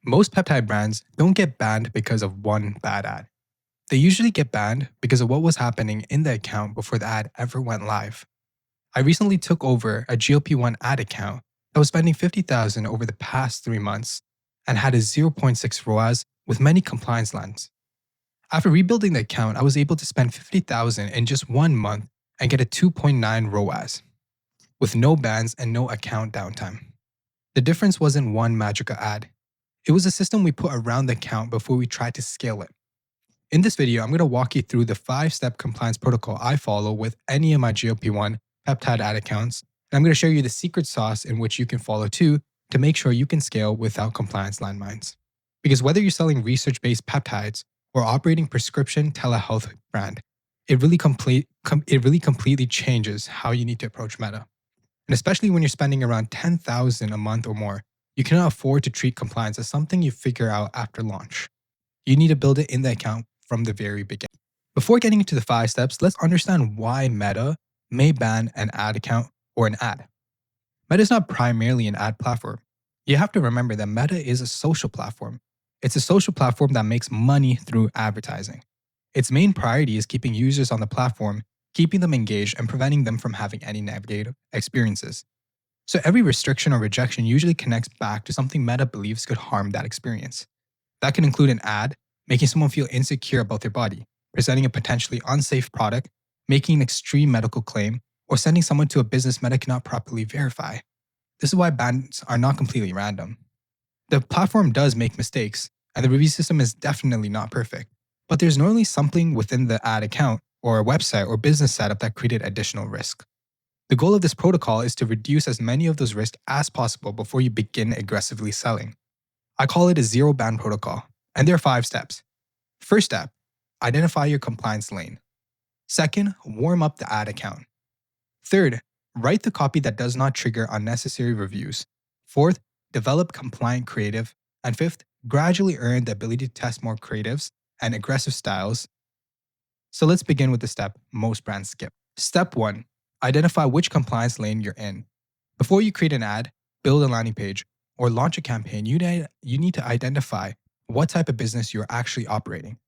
Most peptide brands don't get banned because of one bad ad. They usually get banned because of what was happening in the account before the ad ever went live. I recently took over a GLP-1 ad account that was spending 50,000 over the past 3 months and had a zero point 0.6 ROAS with many compliance lines. After rebuilding the account, I was able to spend 50,000 in just 1 month and get a 2.9 ROAS with no bans and no account downtime. The difference wasn't one magical ad. It was a system we put around the account before we tried to scale it. In this video, I'm going to walk you through the 5-step compliance protocol I follow with any of my GLP-1 peptide ad accounts, and I'm going to show you the secret sauce in which you can follow too to make sure you can scale without compliance landmines. Because whether you're selling research-based peptides or operating prescription telehealth brand, it really completely changes how you need to approach Meta. And especially when you're spending around 10,000 a month or more, you cannot afford to treat compliance as something you figure out after launch. You need to build it in the account from the very beginning. Before getting into the 5 steps, let's understand why Meta may ban an ad account or an ad. Meta is not primarily an ad platform. You have to remember that Meta is a social platform. It's a social platform that makes money through advertising. Its main priority is keeping users on the platform, keeping them engaged, and preventing them from having any negative experiences. So every restriction or rejection usually connects back to something Meta believes could harm that experience. That can include an ad making someone feel insecure about their body, presenting a potentially unsafe product, making an extreme medical claim, or sending someone to a business Meta cannot properly verify. This is why bans are not completely random. The platform does make mistakes, and the review system is definitely not perfect, but there's normally something within the ad account or a website or business setup that created additional risk. The goal of this protocol is to reduce as many of those risks as possible before you begin aggressively selling. I call it a zero ban protocol, and there are 5 steps. First step, identify your compliance lane. Second, warm up the ad account. Third, write the copy that does not trigger unnecessary reviews. Fourth, develop compliant creative. And fifth, gradually earn the ability to test more creatives and aggressive styles. So let's begin with the step most brands skip. Step 1, identify which compliance lane you're in. Before you create an ad, build a landing page, or launch a campaign, you need to identify what type of business you're actually operating.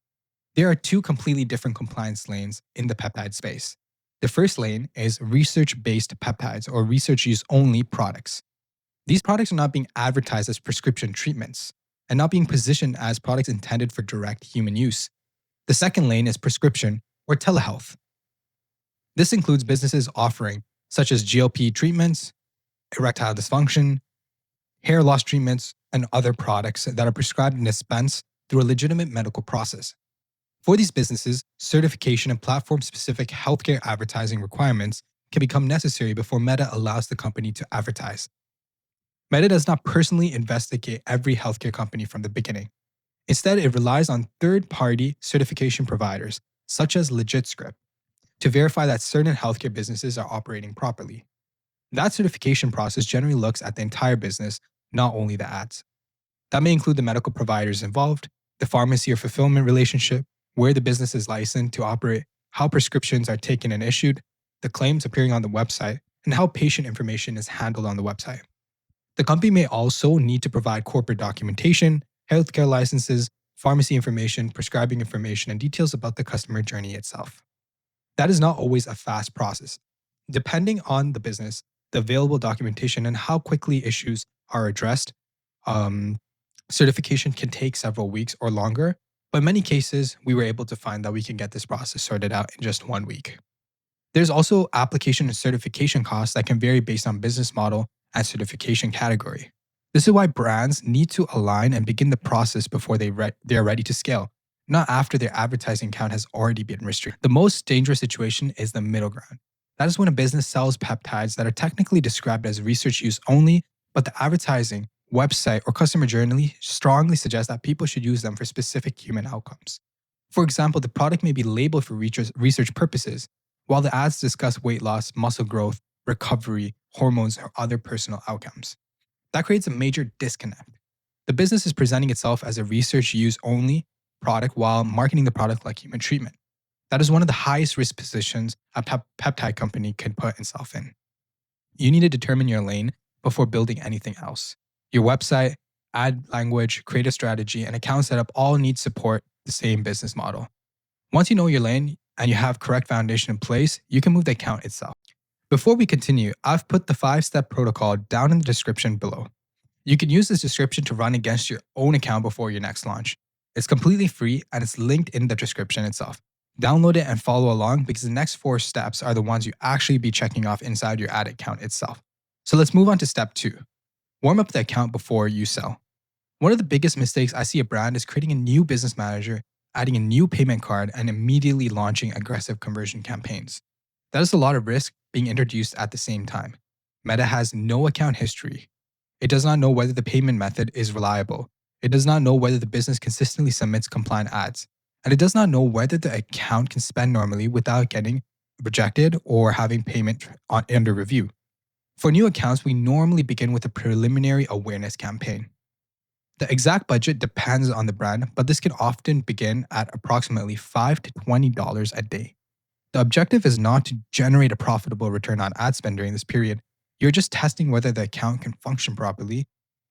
There are 2 completely different compliance lanes in the peptide space. The first lane is research-based peptides or research-use only products. These products are not being advertised as prescription treatments and not being positioned as products intended for direct human use. The second lane is prescription or telehealth. This includes businesses offering such as GLP treatments, erectile dysfunction, hair loss treatments, and other products that are prescribed and dispensed through a legitimate medical process. For these businesses, certification and platform-specific healthcare advertising requirements can become necessary before Meta allows the company to advertise. Meta does not personally investigate every healthcare company from the beginning. Instead, it relies on third-party certification providers, such as LegitScript, to verify that certain healthcare businesses are operating properly. That certification process generally looks at the entire business, not only the ads. That may include the medical providers involved, the pharmacy or fulfillment relationship, where the business is licensed to operate, how prescriptions are taken and issued, the claims appearing on the website, and how patient information is handled on the website. The company may also need to provide corporate documentation, healthcare licenses, pharmacy information, prescribing information, and details about the customer journey itself. That is not always a fast process. Depending on the business, the available documentation, and how quickly issues are addressed, certification can take several weeks or longer, but in many cases, we were able to find that we can get this process sorted out in just 1 week. There's also application and certification costs that can vary based on business model and certification category. This is why brands need to align and begin the process before they are ready to scale, not after their advertising account has already been restricted. The most dangerous situation is the middle ground. That is when a business sells peptides that are technically described as research use only, but the advertising, website, or customer journey strongly suggests that people should use them for specific human outcomes. For example, the product may be labeled for research purposes, while the ads discuss weight loss, muscle growth, recovery, hormones, or other personal outcomes. That creates a major disconnect. The business is presenting itself as a research use only product while marketing the product like human treatment. That is one of the highest risk positions a peptide company can put itself in. You need to determine your lane before building anything else. Your website, ad language, creative strategy, and account setup all need support the same business model. Once you know your lane and you have correct foundation in place, you can move the account itself. Before we continue, I've put the 5-step protocol down in the description below. You can use this description to run against your own account before your next launch. It's completely free and it's linked in the description itself. Download it and follow along because the next 4 steps are the ones you actually be checking off inside your ad account itself. So let's move on to step 2. Warm up the account before you sell. One of the biggest mistakes I see a brand is creating a new business manager, adding a new payment card, and immediately launching aggressive conversion campaigns. That is a lot of risk being introduced at the same time. Meta has no account history. It does not know whether the payment method is reliable. It does not know whether the business consistently submits compliant ads. And it does not know whether the account can spend normally without getting rejected or having payment under review. For new accounts, we normally begin with a preliminary awareness campaign. The exact budget depends on the brand, but this can often begin at approximately $5 to $20 a day. The objective is not to generate a profitable return on ad spend during this period. You're just testing whether the account can function properly.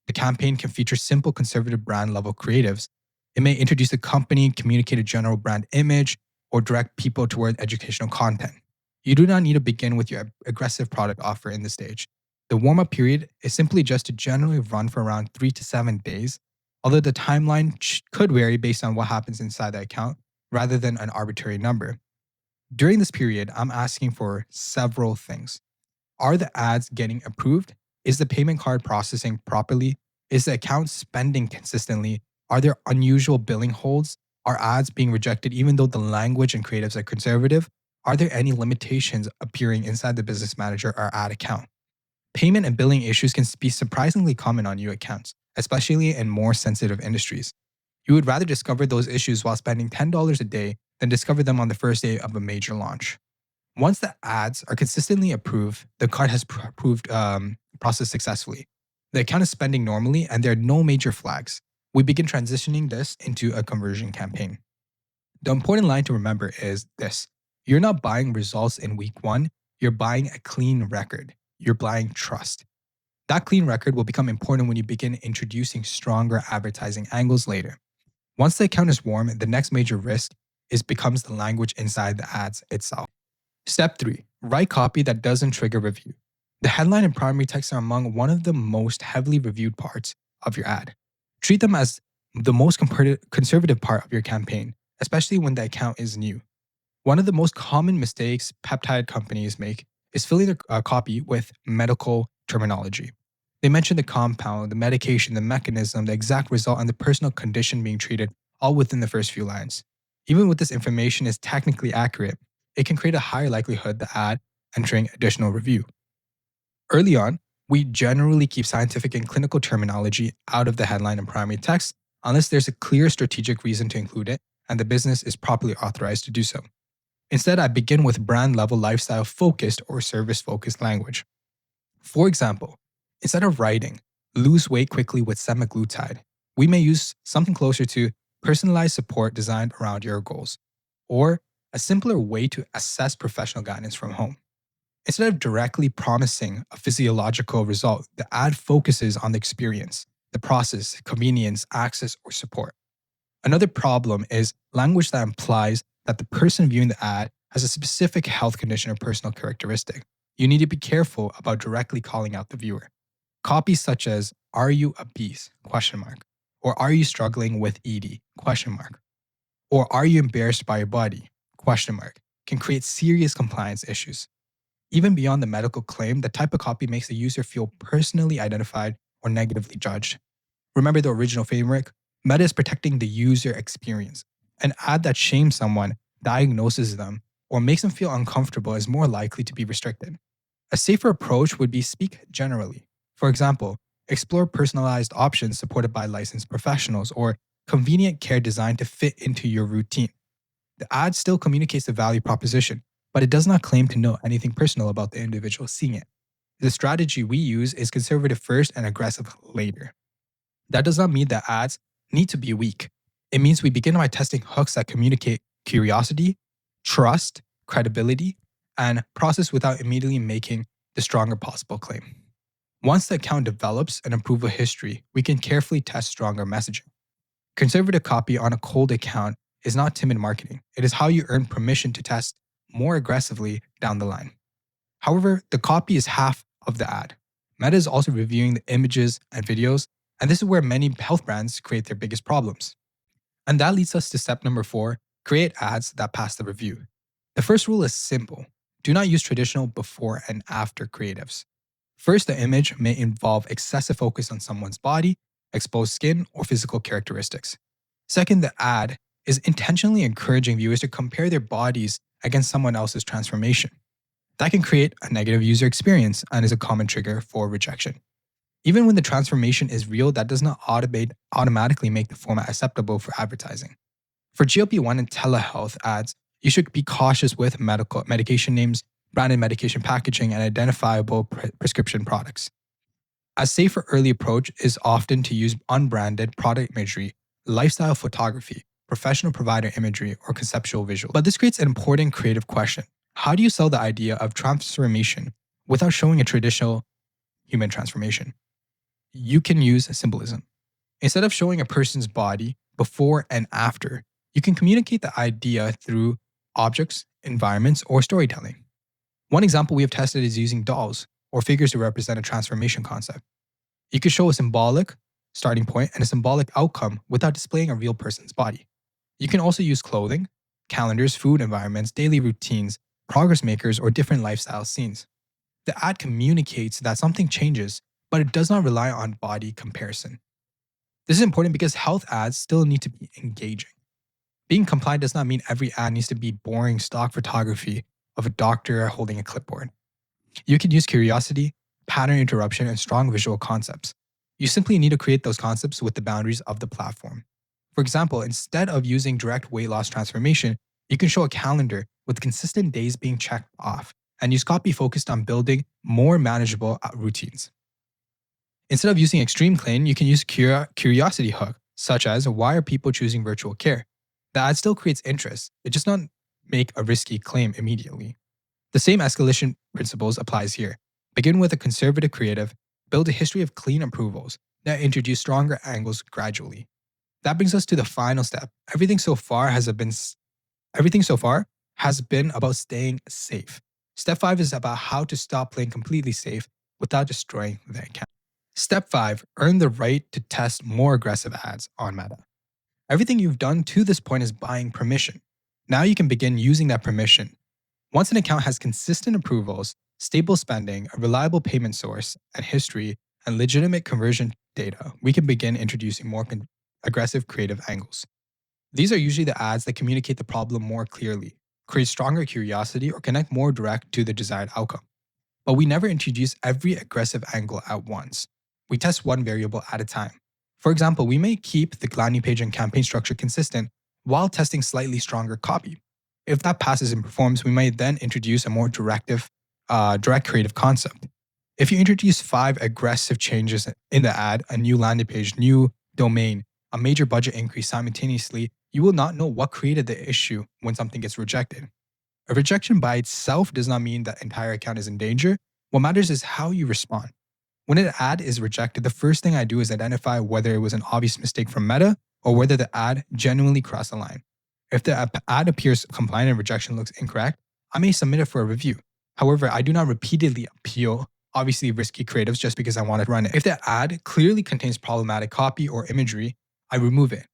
The campaign can feature simple conservative brand level creatives. It may introduce the company, communicate a general brand image, or direct people toward educational content. You do not need to begin with your aggressive product offer in this stage. The warm-up period is simply just to generally run for around 3 to 7 days, although the timeline could vary based on what happens inside the account rather than an arbitrary number. During this period, I'm asking for several things. Are the ads getting approved? Is the payment card processing properly? Is the account spending consistently? Are there unusual billing holds? Are ads being rejected even though the language and creatives are conservative? Are there any limitations appearing inside the business manager or ad account? Payment and billing issues can be surprisingly common on new accounts, especially in more sensitive industries. You would rather discover those issues while spending $10 a day than discover them on the first day of a major launch. Once the ads are consistently approved, the card has processed successfully. The account is spending normally and there are no major flags. We begin transitioning this into a conversion campaign. The important line to remember is this. You're not buying results in week 1, you're buying a clean record. You're buying trust. That clean record will become important when you begin introducing stronger advertising angles later. Once the account is warm, the next major risk becomes the language inside the ads itself. Step 3. Write copy that doesn't trigger review. The headline and primary text are among one of the most heavily reviewed parts of your ad. Treat them as the most conservative part of your campaign, especially when the account is new. One of the most common mistakes peptide companies make is filling their copy with medical terminology. They mention the compound, the medication, the mechanism, the exact result, and the personal condition being treated all within the first few lines. Even when this information is technically accurate, it can create a higher likelihood the ad entering additional review. Early on, we generally keep scientific and clinical terminology out of the headline and primary text unless there's a clear strategic reason to include it and the business is properly authorized to do so. Instead, I begin with brand-level lifestyle-focused or service-focused language. For example, instead of writing, lose weight quickly with semaglutide, we may use something closer to personalized support designed around your goals, or a simpler way to assess professional guidance from home. Instead of directly promising a physiological result, the ad focuses on the experience, the process, convenience, access, or support. Another problem is language that implies that the person viewing the ad has a specific health condition or personal characteristic. You need to be careful about directly calling out the viewer. Copy such as, "Are you obese?" Or "Are you struggling with ED?" Or "Are you embarrassed by your body?" Can create serious compliance issues. Even beyond the medical claim, the type of copy makes the user feel personally identified or negatively judged. Remember the original framework? Meta is protecting the user experience. An ad that shames someone, diagnoses them, or makes them feel uncomfortable is more likely to be restricted. A safer approach would be speak generally. For example, explore personalized options supported by licensed professionals or convenient care designed to fit into your routine. The ad still communicates the value proposition, but it does not claim to know anything personal about the individual seeing it. The strategy we use is conservative first and aggressive later. That does not mean that ads need to be weak. It means we begin by testing hooks that communicate curiosity, trust, credibility, and process without immediately making the stronger possible claim. Once the account develops an approval history, we can carefully test stronger messaging. Conservative copy on a cold account is not timid marketing. It is how you earn permission to test more aggressively down the line. However, the copy is half of the ad. Meta is also reviewing the images and videos, and this is where many health brands create their biggest problems. And that leads us to step number 4, create ads that pass the review. The first rule is simple. Do not use traditional before and after creatives. First, the image may involve excessive focus on someone's body, exposed skin, or physical characteristics. Second, the ad is intentionally encouraging viewers to compare their bodies against someone else's transformation. That can create a negative user experience and is a common trigger for rejection. Even when the transformation is real, that does not automatically make the format acceptable for advertising. For GLP-1 and telehealth ads, you should be cautious with medication names, branded medication packaging, and identifiable prescription products. A safer early approach is often to use unbranded product imagery, lifestyle photography, professional provider imagery, or conceptual visual. But this creates an important creative question. How do you sell the idea of transformation without showing a traditional human transformation? You can use symbolism. Instead of showing a person's body before and after, you can communicate the idea through objects, environments, or storytelling. One example we have tested is using dolls or figures to represent a transformation concept. You could show a symbolic starting point and a symbolic outcome without displaying a real person's body. You can also use clothing, calendars, food environments, daily routines, progress makers, or different lifestyle scenes. The ad communicates that something changes, but it does not rely on body comparison. This is important because health ads still need to be engaging. Being compliant does not mean every ad needs to be boring stock photography of a doctor holding a clipboard. You can use curiosity, pattern interruption, and strong visual concepts. You simply need to create those concepts with the boundaries of the platform. For example, instead of using direct weight loss transformation, you can show a calendar with consistent days being checked off and use copy focused on building more manageable routines. Instead of using extreme claim, you can use curiosity hook, such as why are people choosing virtual care? The ad still creates interest, it does not make a risky claim immediately. The same escalation principles applies here. Begin with a conservative creative, build a history of clean approvals, then introduce stronger angles gradually. That brings us to the final step. Everything so far has been about staying safe. Step 5 is about how to stop playing completely safe without destroying the account. Step 5, earn the right to test more aggressive ads on Meta. Everything you've done to this point is buying permission. Now you can begin using that permission. Once an account has consistent approvals, stable spending, a reliable payment source, and history, and legitimate conversion data, we can begin introducing more aggressive creative angles. These are usually the ads that communicate the problem more clearly, create stronger curiosity, or connect more direct to the desired outcome. But we never introduce every aggressive angle at once. We test one variable at a time. For example, we may keep the landing page and campaign structure consistent while testing slightly stronger copy. If that passes and performs, we might then introduce a more direct creative concept. If you introduce 5 aggressive changes in the ad, a new landing page, new domain, a major budget increase simultaneously, you will not know what created the issue when something gets rejected. A rejection by itself does not mean that entire account is in danger. What matters is how you respond. When an ad is rejected, the first thing I do is identify whether it was an obvious mistake from Meta or whether the ad genuinely crossed the line. If the ad appears compliant and rejection looks incorrect, I may submit it for a review. However, I do not repeatedly appeal obviously risky creatives just because I want to run it. If the ad clearly contains problematic copy or imagery, I remove it.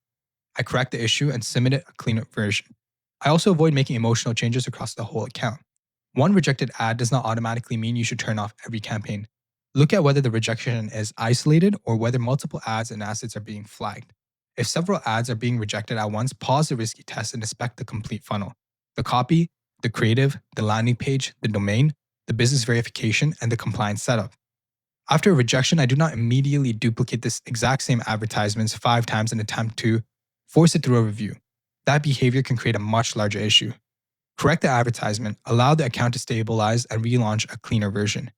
I correct the issue and submit a cleanup version. I also avoid making emotional changes across the whole account. One rejected ad does not automatically mean you should turn off every campaign. Look at whether the rejection is isolated or whether multiple ads and assets are being flagged. If several ads are being rejected at once, pause the risky test and inspect the complete funnel. The copy, the creative, the landing page, the domain, the business verification, and the compliance setup. After a rejection, I do not immediately duplicate this exact same advertisements 5 times in an attempt to force it through a review. That behavior can create a much larger issue. Correct the advertisement, allow the account to stabilize, and relaunch a cleaner version.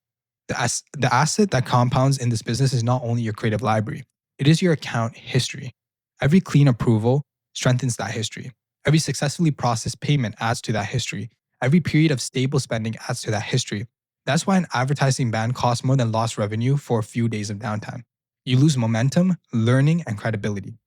The asset that compounds in this business is not only your creative library, it is your account history. Every clean approval strengthens that history. Every successfully processed payment adds to that history. Every period of stable spending adds to that history. That's why an advertising ban costs more than lost revenue for a few days of downtime. You lose momentum, learning, and credibility.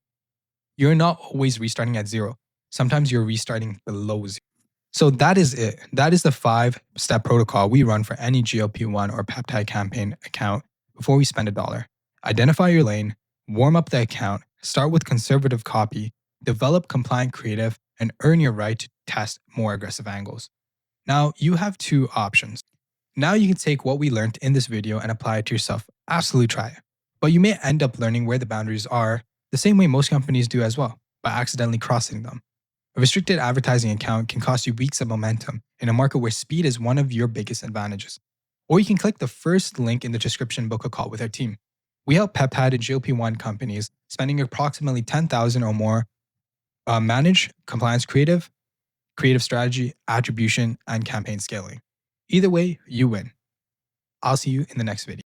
You're not always restarting at zero. Sometimes you're restarting below zero. So that is it. That is the 5-step protocol we run for any GLP-1 or peptide campaign account before we spend $1. Identify your lane, warm up the account, start with conservative copy, develop compliant creative, and earn your right to test more aggressive angles. Now you have two options. Now you can take what we learned in this video and apply it to yourself. Absolutely try it. But you may end up learning where the boundaries are the same way most companies do as well, by accidentally crossing them. A restricted advertising account can cost you weeks of momentum in a market where speed is one of your biggest advantages. Or you can click the first link in the description, book a call with our team. We help peptide and GLP-1 companies spending approximately $10,000 or more manage compliance creative strategy, attribution, and campaign scaling. Either way, you win. I'll see you in the next video.